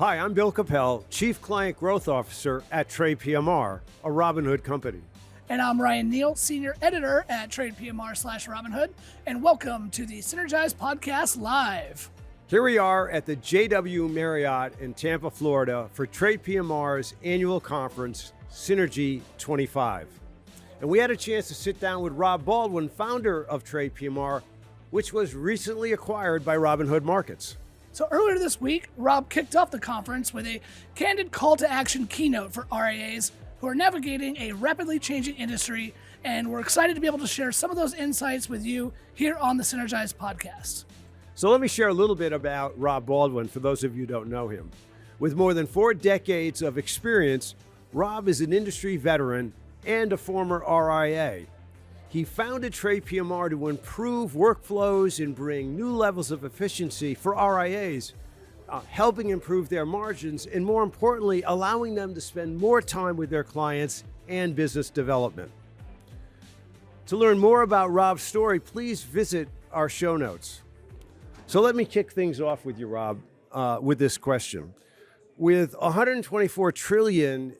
Hi, I'm Bill Coppel, Chief Client Growth Officer at TradePMR, a Robinhood company. And I'm Ryan Neal, Senior Editor at TradePMR/Robinhood, and welcome to the Synergize Podcast Live. Here we are at the JW Marriott in Tampa, Florida for TradePMR's annual conference, Synergy25. And we had a chance to sit down with Robb Baldwin, founder of TradePMR, which was recently acquired by Robinhood Markets. So earlier this week, Robb kicked off the conference with a candid call to action keynote for RIAs who are navigating a rapidly changing industry, and we're excited to be able to share some of those insights with you here on the Synergize podcast. So let me share a little bit about Robb Baldwin for those of you who don't know him. With more than 4 decades of experience, Robb is an industry veteran and a former RIA. He founded TradePMR to improve workflows and bring new levels of efficiency for RIAs, helping improve their margins, and more importantly, allowing them to spend more time with their clients and business development. To learn more about Robb's story, please visit our show notes. So let me kick things off with you, Robb, with this question. With $124 trillion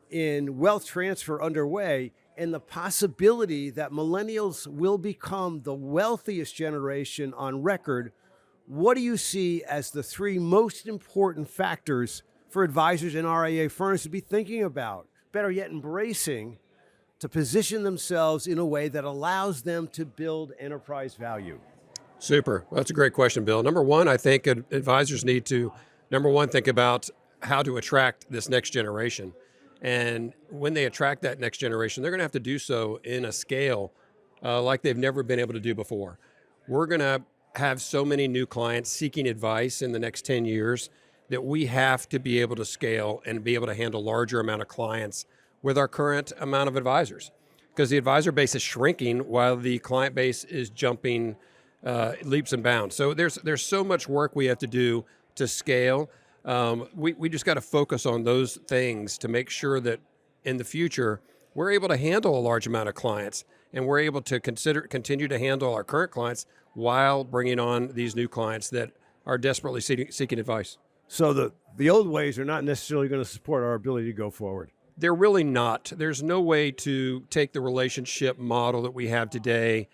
in wealth transfer underway, and the possibility that millennials will become the wealthiest generation on record, what do you see as the 3 most important factors for advisors and RIA firms to be thinking about, better yet advising, to position themselves in a way that allows them to build enterprise value? Super. Well, that's a great question, Bill. Number one, I think advisors need to, think about how to attract this next generation. And when they attract that next generation, they're going to have to do so in a scale like they've never been able to do before. We're going to have so many new clients seeking advice in the next 10 years that we have to be able to scale and be able to handle a larger amount of clients with our current amount of advisors. Because the advisor base is shrinking while the client base is jumping leaps and bounds. So there's so much work we have to do to scale. We just got to focus on those things to make sure that in the future, we're able to handle a large amount of clients, and we're able to continue to handle our current clients while bringing on these new clients that are desperately seeking advice. So the old ways are not necessarily going to support our ability to go forward. They're really not. There's no way to take the relationship model that we have today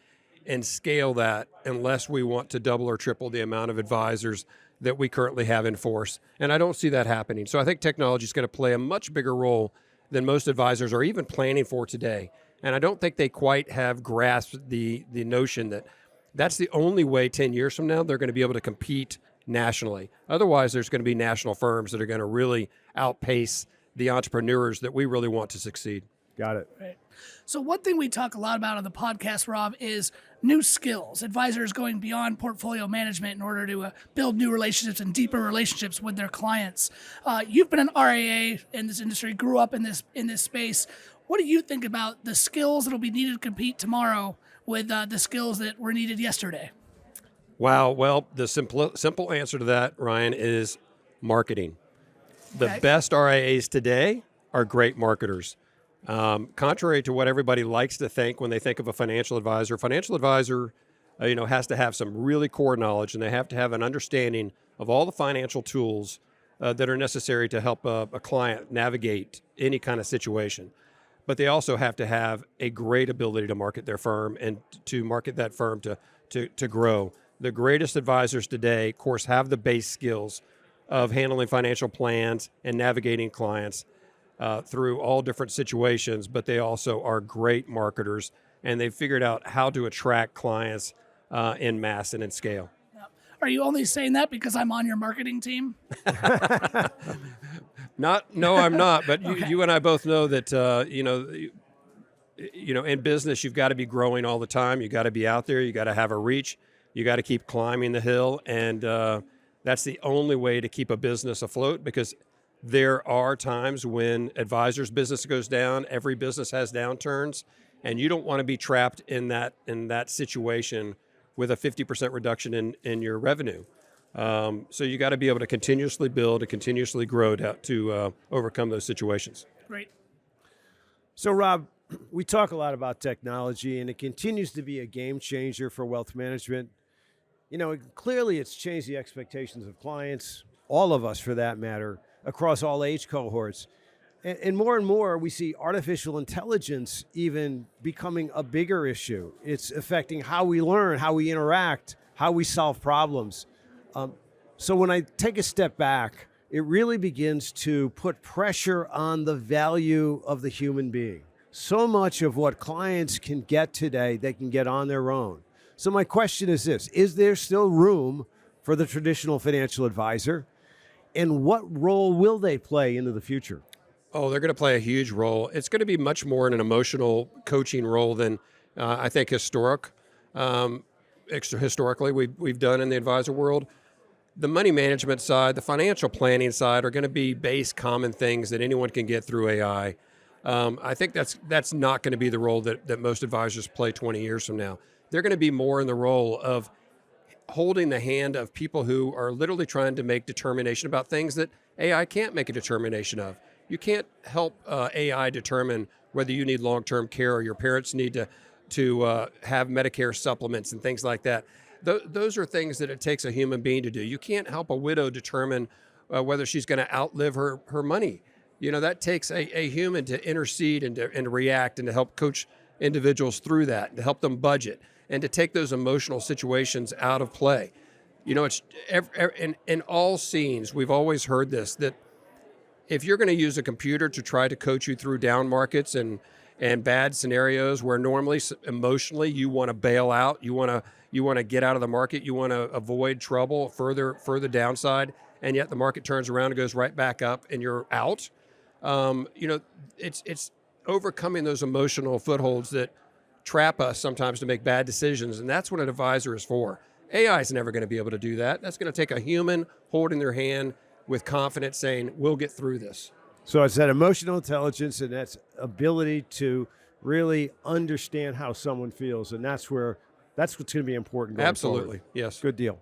and scale that unless we want to double or triple the amount of advisors that we currently have in force. And I don't see that happening. So I think technology is going to play a much bigger role than most advisors are even planning for today. And I don't think they quite have grasped the notion that that's the only way 10 years from now they're going to be able to compete nationally. Otherwise, there's going to be national firms that are going to really outpace the entrepreneurs that we really want to succeed. Got it. Right. So one thing we talk a lot about on the podcast, Robb, is new skills. Advisors going beyond portfolio management in order to build new relationships and deeper relationships with their clients. You've been an RIA in this industry, grew up in this space. What do you think about the skills that will be needed to compete tomorrow with the skills that were needed yesterday? Wow. Well, the simple answer to that, Ryan, is marketing. The best RIAs today are great marketers. Contrary to what everybody likes to think when they think of a financial advisor has to have some really core knowledge, and they have to have an understanding of all the financial tools that are necessary to help a client navigate any kind of situation. But they also have to have a great ability to market their firm and to market that firm to grow. The greatest advisors today, of course, have the base skills of handling financial plans and navigating clients through all different situations, but they also are great marketers, and they've figured out how to attract clients in mass and in scale. Are you only saying that because I'm on your marketing team? No, I'm not. But you and I both know that in business you've got to be growing all the time. You got to be out there. You got to have a reach. You got to keep climbing the hill, and that's the only way to keep a business afloat, because there are times when advisors' business goes down. Every business has downturns, and you don't want to be trapped in that situation with a 50% reduction in your revenue. So you got to be able to continuously build and continuously grow to overcome those situations. Great. So Robb, we talk a lot about technology, and it continues to be a game changer for wealth management. Clearly it's changed the expectations of clients, all of us for that matter, across all age cohorts. And more, we see artificial intelligence even becoming a bigger issue. It's affecting how we learn, how we interact, how we solve problems. So when I take a step back, it really begins to put pressure on the value of the human being. So much of what clients can get today, they can get on their own. So my question is this: is there still room for the traditional financial advisor? And what role will they play into the future? Oh, they're going to play a huge role. It's going to be much more in an emotional coaching role than I think historically we've done in the advisor world. The money management side, the financial planning side are going to be base common things that anyone can get through AI. I think that's not going to be the role that most advisors play 20 years from now. They're going to be more in the role of holding the hand of people who are literally trying to make determination about things that AI can't make a determination of. You can't help AI determine whether you need long-term care or your parents need to have Medicare supplements and things like that. Those are things that it takes a human being to do. You can't help a widow determine whether she's going to outlive her money. You know, that takes a human to intercede and to react and to help coach individuals through that, to help them budget and to take those emotional situations out of play. You know, it's in all scenes, we've always heard this, that if you're going to use a computer to try to coach you through down markets and bad scenarios where normally emotionally you want to bail out, you want to get out of the market, you want to avoid trouble, further downside, and yet the market turns around and goes right back up and you're out. You know, it's overcoming those emotional footholds that trap us sometimes to make bad decisions, and that's what an advisor is for. AI is never going to be able to do that. That's going to take a human holding their hand with confidence saying, we'll get through this. So it's that emotional intelligence and that's ability to really understand how someone feels, and that's what's going to be important going Absolutely, forward. yes. Good deal.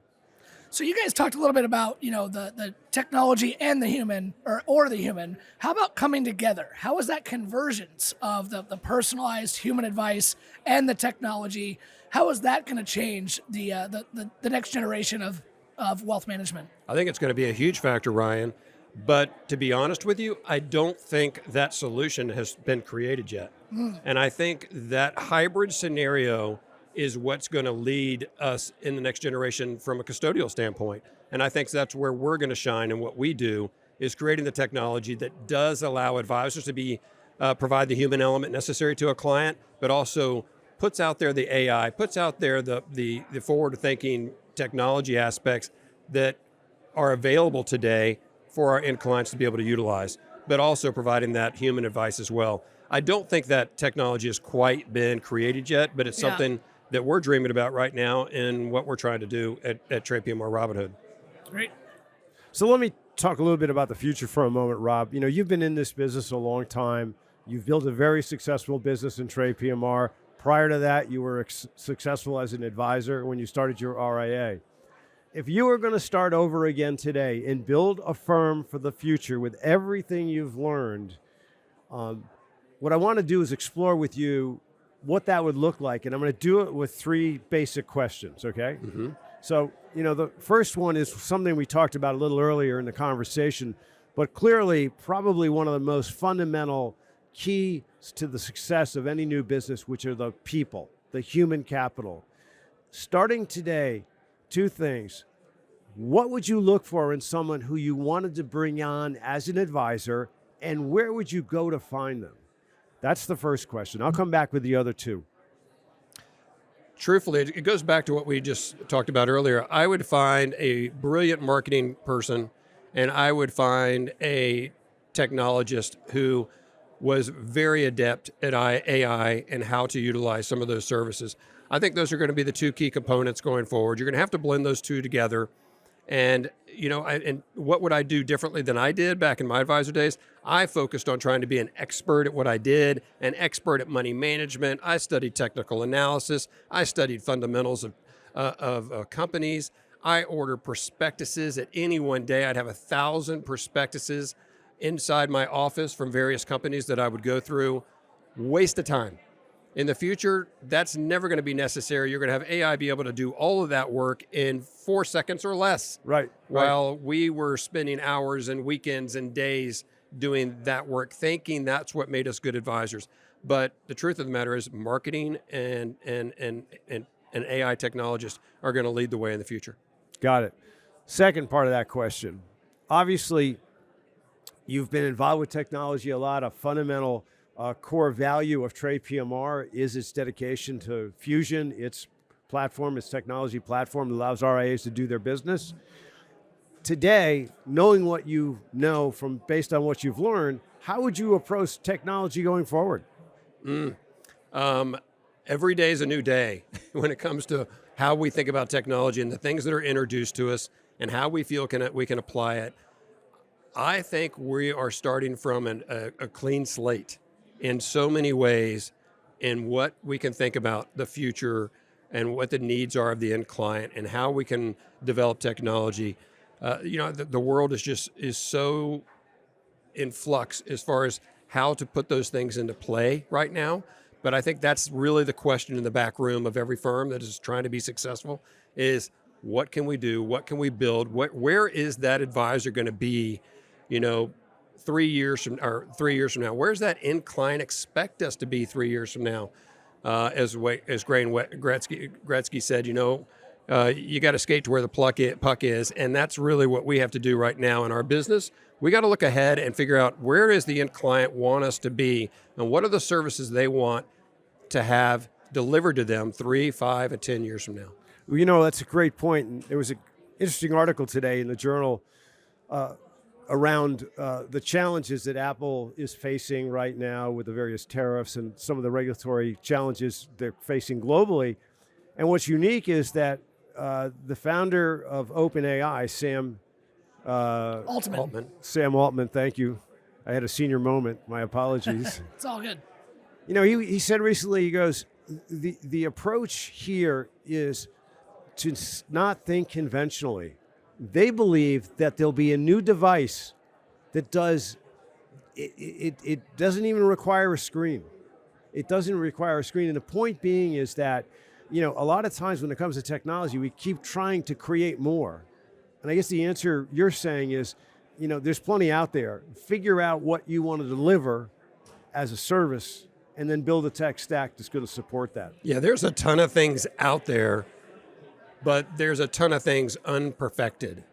So you guys talked a little bit about, you know, the technology and the human or the human. How about coming together? How is that convergence of the personalized human advice and the technology? How is that going to change the next generation of wealth management? I think it's going to be a huge factor, Ryan. But to be honest with you, I don't think that solution has been created yet. And I think that hybrid scenario is what's going to lead us in the next generation from a custodial standpoint. And I think that's where we're going to shine, and what we do is creating the technology that does allow advisors to be provide the human element necessary to a client, but also puts out there the AI, puts out there the forward-thinking technology aspects that are available today for our end clients to be able to utilize, but also providing that human advice as well. I don't think that technology has quite been created yet, but it's something that we're dreaming about right now and what we're trying to do at TradePMR Robinhood. Great. So let me talk a little bit about the future for a moment, Rob. You know, you've been in this business a long time. You've built a very successful business in TradePMR. Prior to that, you were successful as an advisor when you started your RIA. If you were going to start over again today and build a firm for the future with everything you've learned, what I want to do is explore with you what that would look like. And I'm going to do it with three basic questions, okay? Mm-hmm. So, you know, the first one is something we talked about a little earlier in the conversation, but clearly probably one of the most fundamental keys to the success of any new business, which are the people, the human capital. Starting today, two things. What would you look for in someone who you wanted to bring on as an advisor, and where would you go to find them? That's the first question. I'll come back with the other two. Truthfully, it goes back to what we just talked about earlier. I would find a brilliant marketing person, and I would find a technologist who was very adept at AI and how to utilize some of those services. I think those are going to be the two key components going forward. You're going to have to blend those two together. And, you know, and what would I do differently than I did back in my advisor days? I focused on trying to be an expert at what I did, an expert at money management. I studied technical analysis. I studied fundamentals of companies. I ordered prospectuses. At any one day, I'd have 1,000 prospectuses inside my office from various companies that I would go through. Waste of time. In the future, that's never going to be necessary. You're going to have AI be able to do all of that work in 4 seconds or less. Right. While we were spending hours and weekends and days doing that work, thinking that's what made us good advisors. But the truth of the matter is marketing and AI technologists are going to lead the way in the future. Got it. Second part of that question. Obviously, you've been involved with technology a lot. A fundamental core value of TradePMR is its dedication to Fusion, its platform, its technology platform that allows RIAs to do their business. Today, knowing what you know from based on what you've learned, how would you approach technology going forward? Every day is a new day when it comes to how we think about technology and the things that are introduced to us and how we feel we can apply it. I think we are starting from a clean slate in so many ways in what we can think about the future and what the needs are of the end client and how we can develop technology. The world is so in flux as far as how to put those things into play right now. But I think that's really the question in the back room of every firm that is trying to be successful is what can we do? What can we build? Where is that advisor going to be, 3 years from now? Where's that end client expect us to be 3 years from now? As Graham Gretzky said, you got to skate to where the puck is, and that's really what we have to do right now in our business. We got to look ahead and figure out where does the end client want us to be, and what are the services they want to have delivered to them 3, 5, and 10 years from now. That's a great point. And there was an interesting article today in the journal around the challenges that Apple is facing right now with the various tariffs and some of the regulatory challenges they're facing globally. And what's unique is that the founder of OpenAI, Sam Altman, thank you. I had a senior moment. My apologies. It's all good. He said recently, he goes, the approach here is to not think conventionally. They believe that there'll be a new device that does, it doesn't even require a screen. It doesn't require a screen. And the point being is that, a lot of times when it comes to technology, we keep trying to create more. And I guess the answer you're saying is, there's plenty out there. Figure out what you want to deliver as a service and then build a tech stack that's going to support that. Yeah, there's a ton of things out there, but there's a ton of things unperfected.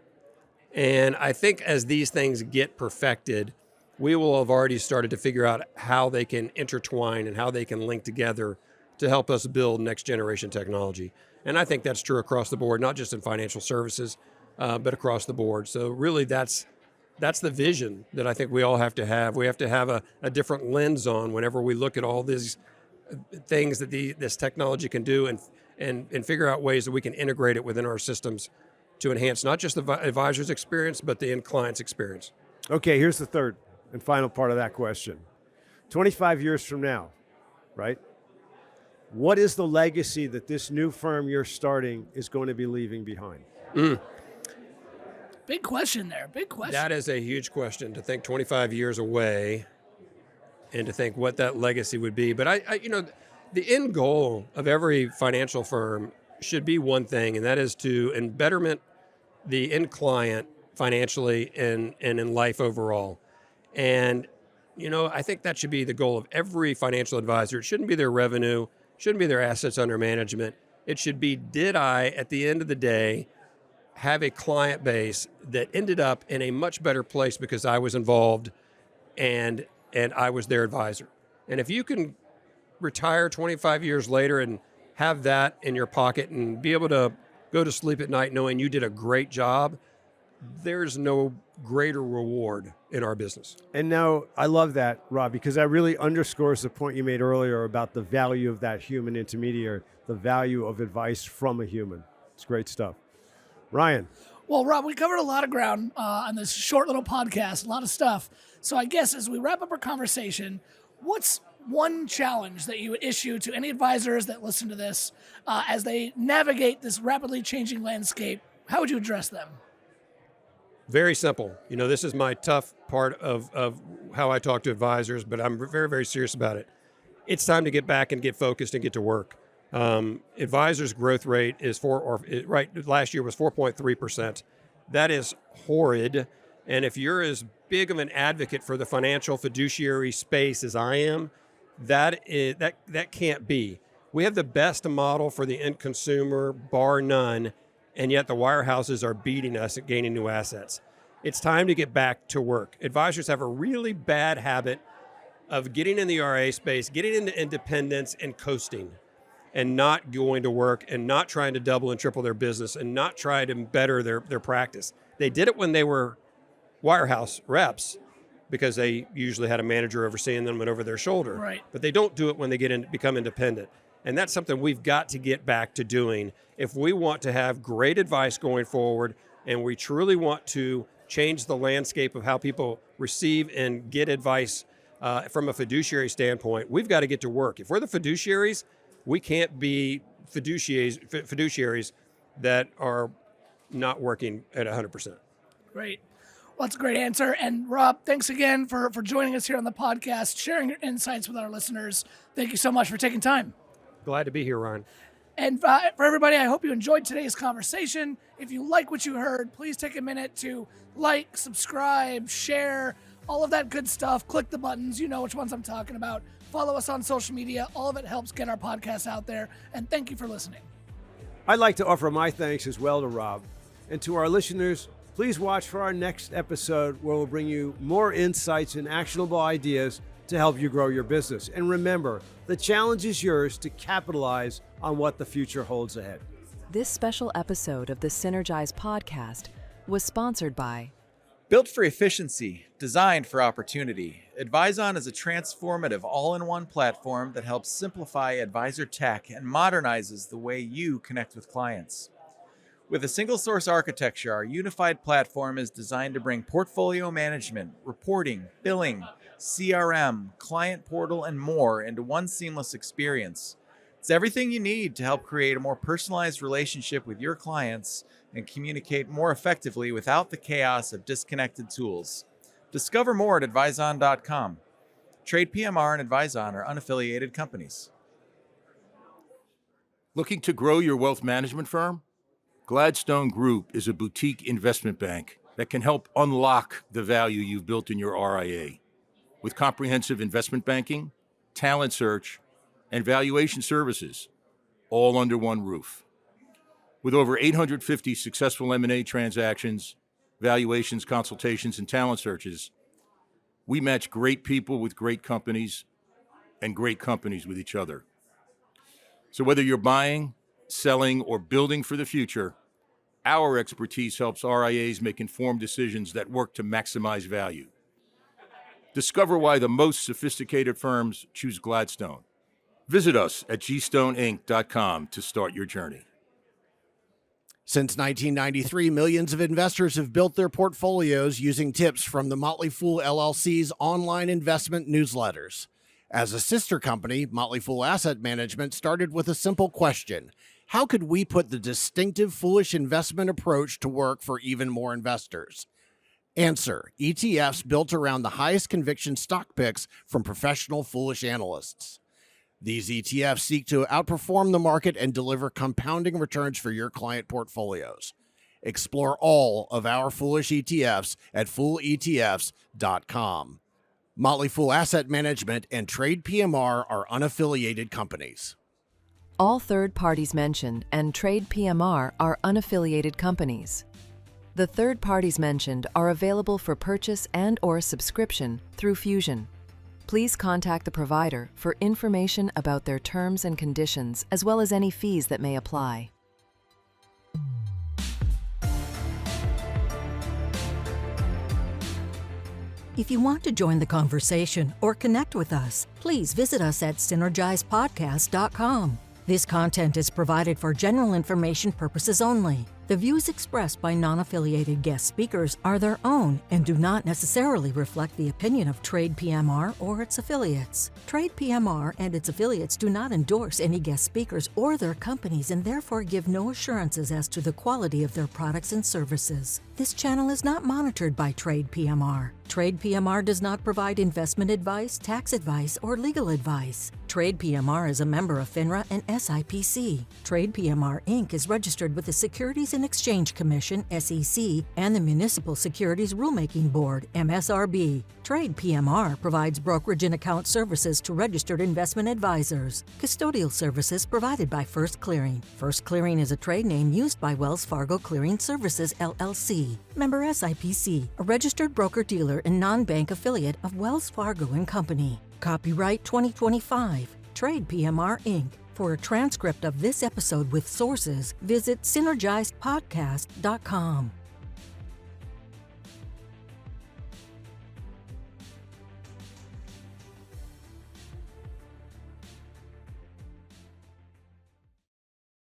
And I think as these things get perfected, we will have already started to figure out how they can intertwine and how they can link together to help us build next generation technology. And I think that's true across the board, not just in financial services, but across the board. So really that's the vision that I think we all have to have. We have to have a different lens on whenever we look at all these things that this technology can do and figure out ways that we can integrate it within our systems to enhance not just the advisor's experience, but the end client's experience. Okay, here's the third and final part of that question. 25 years from now, right? What is the legacy that this new firm you're starting is going to be leaving behind? Big question there, big question. That is a huge question, to think 25 years away and to think what that legacy would be. But the end goal of every financial firm should be one thing, and that is to betterment the end client financially and in life overall. And, I think that should be the goal of every financial advisor. It shouldn't be their revenue, shouldn't be their assets under management. It should be, did I, at the end of the day, have a client base that ended up in a much better place because I was involved and I was their advisor. And if you can retire 25 years later and have that in your pocket and be able to go to sleep at night knowing you did a great job, there's no greater reward in our business. And now I love that, Rob, because that really underscores the point you made earlier about the value of that human intermediary, the value of advice from a human. It's great stuff. Ryan. Well, Rob, we covered a lot of ground on this short little podcast, a lot of stuff. So I guess as we wrap up our conversation, what's one challenge that you would issue to any advisors that listen to this as they navigate this rapidly changing landscape? How would you address them? Very simple. This is my tough part of how I talk to advisors, but I'm very, very serious about it. it's time to get back and get focused and get to work. Advisors' growth rate is last year was 4.3%. That is horrid. And if you're as big of an advocate for the financial fiduciary space as I am, that can't be. We have the best model for the end consumer, bar none, and yet the wirehouses are beating us at gaining new assets. It's time to get back to work. Advisors have a really bad habit of getting in the RIA space, getting into independence and coasting, and not going to work and not trying to double and triple their business and not trying to better their practice. They did it when they were wirehouse reps because they usually had a manager overseeing them and over their shoulder. Right. But they don't do it when they become independent. And that's something we've got to get back to doing if we want to have great advice going forward and we truly want to change the landscape of how people receive and get advice from a fiduciary standpoint. We've got to get to work. If we're the fiduciaries, we can't be fiduciaries that are not working at 100%. Great. Well, that's a great answer. And Robb, thanks again for joining us here on the podcast, sharing your insights with our listeners. Thank you so much for taking time. Glad to be here, Ryan. And for everybody, I hope you enjoyed today's conversation. If you like what you heard, please take a minute to like, subscribe, share, all of that good stuff. Click the buttons. You know which ones I'm talking about. Follow us on social media. All of it helps get our podcast out there. And thank you for listening. I'd like to offer my thanks as well to Robb. And to our listeners, please watch for our next episode where we'll bring you more insights and actionable ideas to help you grow your business. And remember, the challenge is yours to capitalize on what the future holds ahead. This special episode of the Synergize podcast was sponsored by Built for efficiency, designed for opportunity, Advizon is a transformative all-in-one platform that helps simplify advisor tech and modernizes the way you connect with clients. With a single source architecture, our unified platform is designed to bring portfolio management, reporting, billing, CRM, client portal, and more into one seamless experience. It's everything you need to help create a more personalized relationship with your clients and communicate more effectively without the chaos of disconnected tools. Discover more at advizon.com. TradePMR and Advizon are unaffiliated companies. Looking to grow your wealth management firm? Gladstone Group is a boutique investment bank that can help unlock the value you've built in your RIA. With comprehensive investment banking, talent search, and valuation services, all under one roof. With over 850 successful M&A transactions, valuations, consultations, and talent searches, we match great people with great companies and great companies with each other. So whether you're buying, selling, or building for the future, our expertise helps RIAs make informed decisions that work to maximize value. Discover why the most sophisticated firms choose Gladstone. Visit us at gstoneinc.com to start your journey. Since 1993, millions of investors have built their portfolios using tips from the Motley Fool LLC's online investment newsletters. As a sister company, Motley Fool Asset Management started with a simple question: how could we put the distinctive foolish investment approach to work for even more investors? Answer: ETFs built around the highest conviction stock picks from professional foolish analysts. These ETFs seek to outperform the market and deliver compounding returns for your client portfolios. Explore all of our foolish ETFs at fooletfs.com. Motley Fool Asset Management and TradePMR are unaffiliated companies. all third parties mentioned and TradePMR are unaffiliated companies. The third parties mentioned are available for purchase and/or subscription through Fusion. Please contact the provider for information about their terms and conditions, as well as any fees that may apply. If you want to join the conversation or connect with us, please visit us at synergizepodcast.com. This content is provided for general information purposes only. The views expressed by non-affiliated guest speakers are their own and do not necessarily reflect the opinion of TradePMR or its affiliates. TradePMR and its affiliates do not endorse any guest speakers or their companies and therefore give no assurances as to the quality of their products and services. This channel is not monitored by TradePMR. TradePMR does not provide investment advice, tax advice, or legal advice. TradePMR is a member of FINRA and SIPC. TradePMR Inc. is registered with the Securities and Exchange Commission, SEC, and the Municipal Securities Rulemaking Board, MSRB. TradePMR provides brokerage and account services to registered investment advisors. Custodial services provided by First Clearing. First Clearing is a trade name used by Wells Fargo Clearing Services, LLC. Member SIPC, a registered broker-dealer and non-bank affiliate of Wells Fargo & Company. Copyright 2025, TradePMR Inc. For a transcript of this episode with sources, visit synergizepodcast.com.